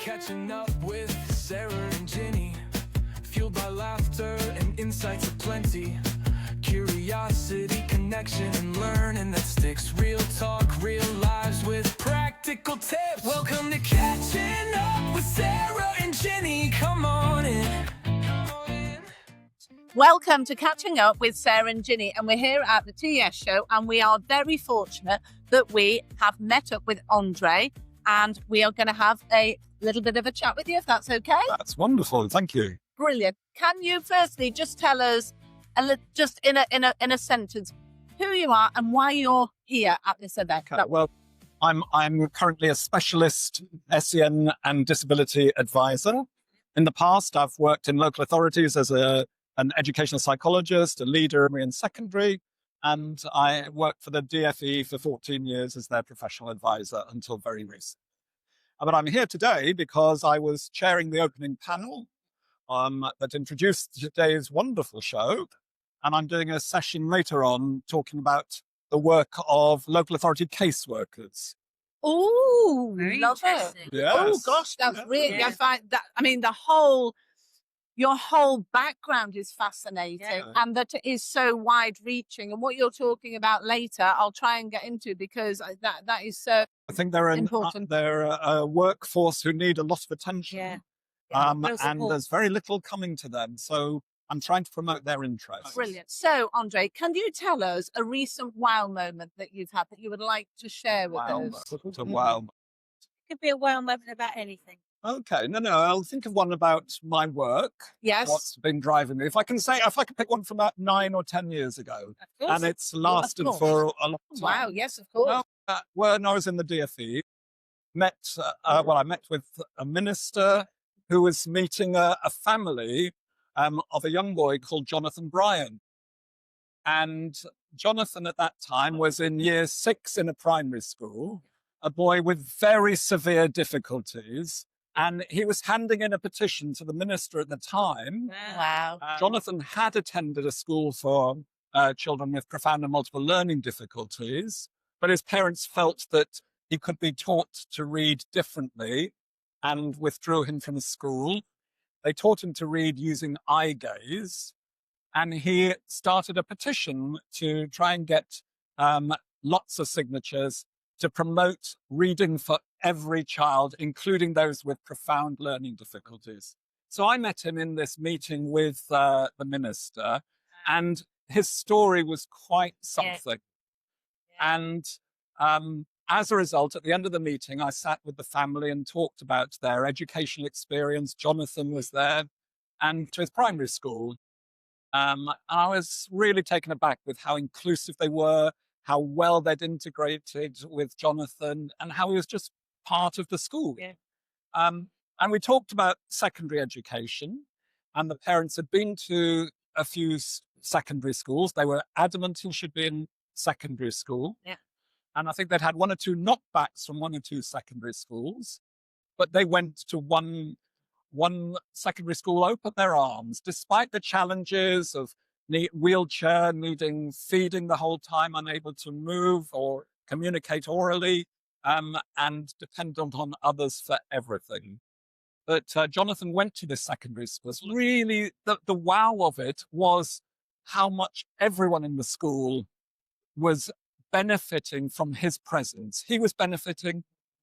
Catching up with Sarah and Ginny, fueled by laughter and insights aplenty. Curiosity, connection, and learning that sticks. Real talk, real lives with practical tips. Welcome to Catching Up with Sarah and Ginny. Come on in. Welcome to Catching Up with Sarah and Ginny, and we're here at the TES show, and we are very fortunate that we have met up with Andre, and we are going to have a little bit of a chat with you, if that's okay. That's wonderful. Thank you. Brilliant. Can you firstly just tell us, just in a sentence, who you are and why you're here at this event? Okay, well, I'm currently a specialist SEN and disability advisor. In the past, I've worked in local authorities as an educational psychologist, a leader in secondary, and I worked for the DFE for 14 years as their professional advisor until very recently. But I'm here today because I was chairing the opening panel that introduced today's wonderful show, and I'm doing a session later on talking about the work of local authority caseworkers. Oh, love it. Yes. Oh gosh, that's really. I find that. I mean, your whole background is fascinating, and that it is so wide-reaching. And what you're talking about later, I'll try and get into because that is so. I think they're important. They're a workforce who need a lot of attention, and there's very little coming to them. So I'm trying to promote their interests. Brilliant. So, Andre, can you tell us a recent wow moment that you've had that you would like to share with us? It's a wow. It could be a wow moment about anything. Okay, no, I'll think of one about my work. Yes. What's been driving me? If I can pick one from about 9 or 10en years ago, and it's lasted for a long time. Wow, yes, of course. Well, when I was in the DFE, I met with a minister who was meeting a family of a young boy called Jonathan Bryan. And Jonathan at that time was in year 6 in a primary school, a boy with very severe difficulties. And he was handing in a petition to the minister at the time. Wow. Jonathan had attended a school for children with profound and multiple learning difficulties, but his parents felt that he could be taught to read differently and withdrew him from the school. They taught him to read using eye gaze, and he started a petition to try and get lots of signatures to promote reading for every child, including those with profound learning difficulties. So I met him in this meeting with the minister, and his story was quite something. And as a result, at the end of the meeting, I sat with the family and talked about their educational experience. Jonathan was there, and to his primary school. And I was really taken aback with how inclusive they were, how well they'd integrated with Jonathan, and how he was just part of the school. And we talked about secondary education, and the parents had been to a few secondary schools. They were adamant he should be in secondary school. And I think they'd had 1 or 2 knockbacks from 1 or 2 secondary schools, but they went to one secondary school, opened their arms, despite the challenges of wheelchair, needing feeding the whole time, unable to move or communicate orally, and dependent on others for everything. But Jonathan went to this secondary school. Really, the wow of it was how much everyone in the school was benefiting from his presence. He was benefiting,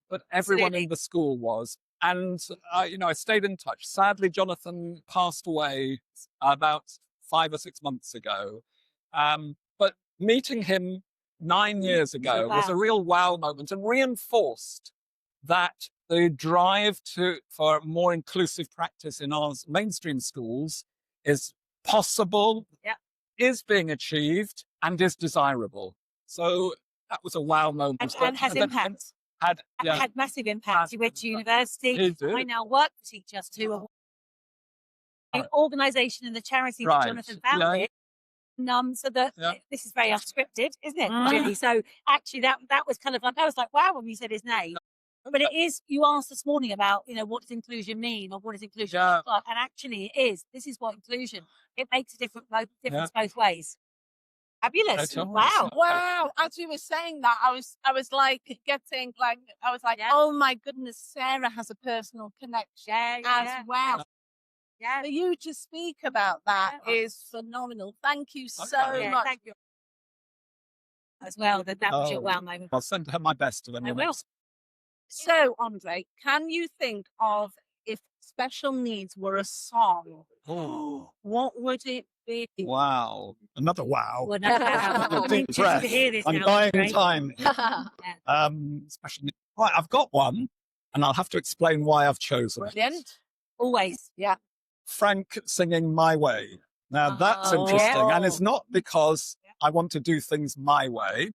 but everyone in the school was. And, I stayed in touch. Sadly, Jonathan passed away about 5 or 6 months ago. But meeting him 9 years ago was a real wow moment, and reinforced that the drive for more inclusive practice in our mainstream schools is possible, is being achieved, and is desirable. So that was a wow moment. And has impact. Had massive impact. He went to university. I now work for teachers too. The organisation and the charity that Jonathan founded. So this is very unscripted, isn't it? Really? So actually that was kind of like, I was like, wow, when you said his name. But it is, you asked this morning about, what does inclusion mean, or what does inclusion look like? And actually this is what inclusion, it makes a difference both ways. Fabulous. Total. Wow. Wow. As you were saying that, I was like getting like, I was like, Yeah. oh my goodness, Sarah has a personal connection as well. Yeah. For you to speak about that Yeah. is phenomenal. Thank you so Okay. much. Thank you. As well, that was your wow moment. I'll send her my best when I you're will. next. So, Andre, can you think of if special needs were a song, Oh, what would it be? wow. Another wow. Well, no, I'm Deep interested breath. to hear this I'm now, buying Andre. time. Especially, right, I've got one, and I'll have to explain why I've chosen it. Brilliant. Always. Yeah. Frank singing My Way. Now, that's Oh, interesting, and it's yeah. not because I want to do things my way,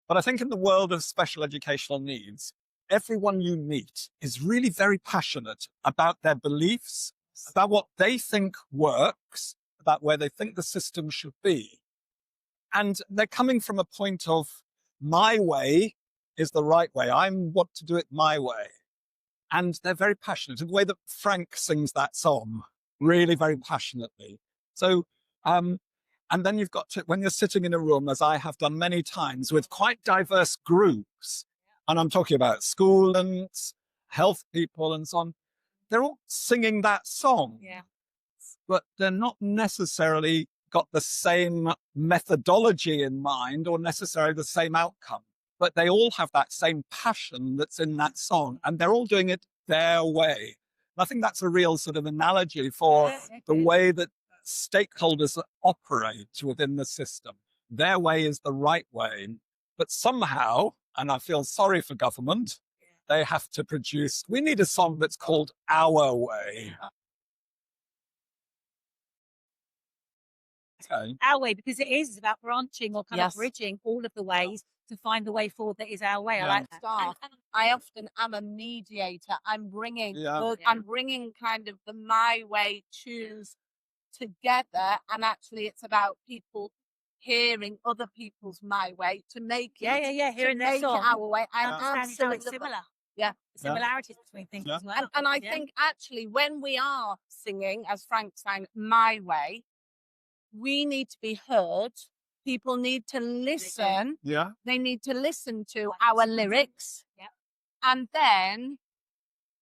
but I think in the world of special educational needs, everyone you meet is really very passionate about their beliefs, about what they think works, about where they think the system should be. And they're coming from a point of my way is the right way. I want to do it my way. And they're very passionate in the way that Frank sings that song, really very passionately. So, and then you've got to, when you're sitting in a room, as I have done many times, with quite diverse groups, and I'm talking about students, health people, and so on, they're all singing that song. Yeah. But they're not necessarily got the same methodology in mind or necessarily the same outcome. But they all have that same passion that's in that song, and they're all doing it their way. And I think that's a real sort of analogy for the way that stakeholders operate within the system. Their way is the right way, but somehow, and I feel sorry for government, they have to produce, we need a song that's called Our Way. Okay. Our way, because it is about branching or kind Yes. of bridging all of the ways to find the way forward that is our way. Yeah. I like that. Staff. I often am a mediator. I'm bringing, I'm bringing kind of the my way choose together, and actually, it's about people hearing other people's my way to make it. Hearing to their make song. it our way. I Understanding how absolutely it's love that. similar. Yeah. Similarities between things as well. And I think actually, when we are singing, as Frank sang, my way, we need to be heard. People need to listen. Yeah. They need to listen to our lyrics. Yep. And then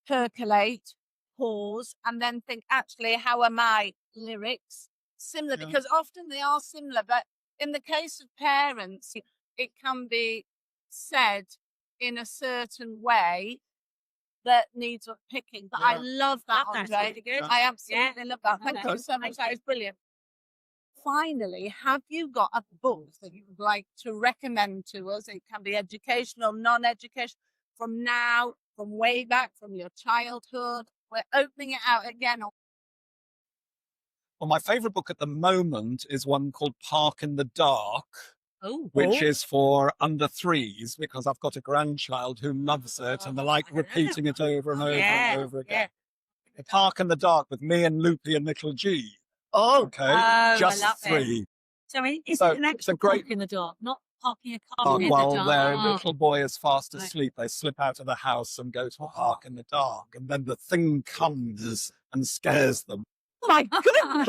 percolate, pause, and then think, actually, how are my lyrics similar? Yeah. Because often they are similar, but in the case of parents, it can be said in a certain way that needs picking. But I love that, That's Andre. really good. I absolutely love that. Thank Okay. you so much. That is brilliant. Finally, have you got a book that you would like to recommend to us? It can be educational, non-educational, from now, from way back, from your childhood. We're opening it out again. Well, my favorite book at the moment is one called Park in the Dark, Oh, which is for under threes, because I've got a grandchild who loves it and they like repeating it over and over and over again. The Park in the Dark with me and Loopy and Little G. Oh, Okay, just I love it. three. So is So it an it's a actual great- park in the dark, not parking a car in the While dark? their Oh. little boy is fast Right. asleep, they slip out of the house and go to a park in the dark, and then the thing comes and scares them. my goodness.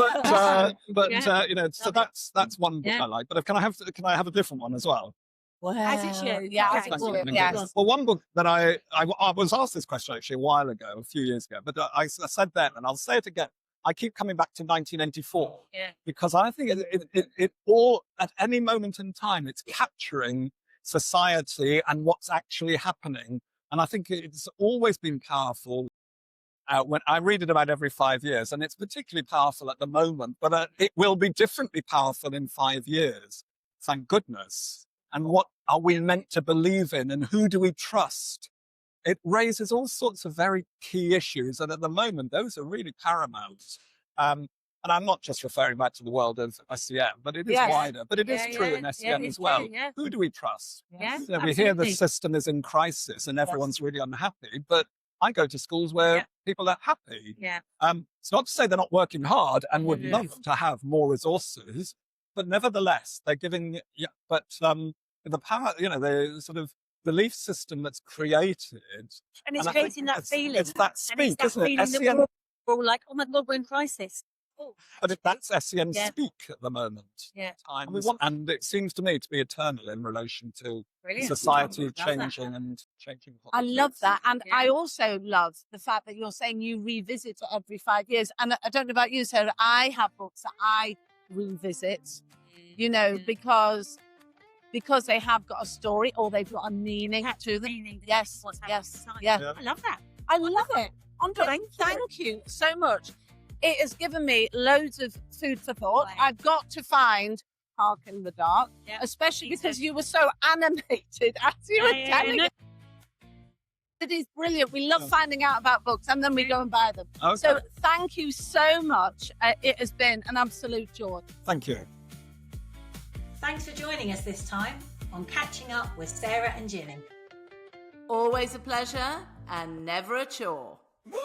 But you know, so that's one book Yeah. I like. But can I have a different one as well? As it should. Yeah, Okay. as it Thank you. should. Yes. Well, one book that I was asked this question actually a while ago, a few years ago, but I said then, and I'll say it again. I keep coming back to 1984 Yeah. because I think it all, at any moment in time, it's capturing society and what's actually happening. And I think it's always been powerful. When I read it about every 5 years, and it's particularly powerful at the moment, but it will be differently powerful in 5 years. Thank goodness. And what are we meant to believe in, and who do we trust? It raises all sorts of very key issues, and at the moment, those are really paramount. And I'm not just referring back to the world of SEN, but it is wider. But it is true in SEN as well. Yeah. Who do we trust? Yes, You know, we hear the absolutely. system is in crisis and everyone's really unhappy, but I go to schools where people are happy. Yeah. It's not to say they're not working hard and would Mhm. love to have more resources, but nevertheless, they're giving, the power, you know, the sort of belief system that's created. And it's I think creating that it's feeling. that And it's speak, that isn't it? feeling that SEN we're all like, oh my God, we're in crisis. But that's SEN Yeah. speak at the moment. Yeah. And it seems to me to be eternal in relation to Brilliant. society Love that. changing and changing I politics. love that. And Yeah. I also love the fact that you're saying you revisit it every 5 years. And I don't know about you, Sarah, I have books that I revisit, you know, because they have got a story or they've got a meaning to them. Yes, yes, yeah. I love that. I love it. Andre, thank you so much. It has given me loads of food for thought. Right. I've got to find Hark in the Dark, Yeah. especially Me too. because you were so animated as you were telling it. It is brilliant. We love finding out about books and then we go and buy them. Okay. So thank you so much. It has been an absolute joy. Thank you. Thanks for joining us this time on Catching Up with Sarah and Ginny. Always a pleasure and never a chore. Woo!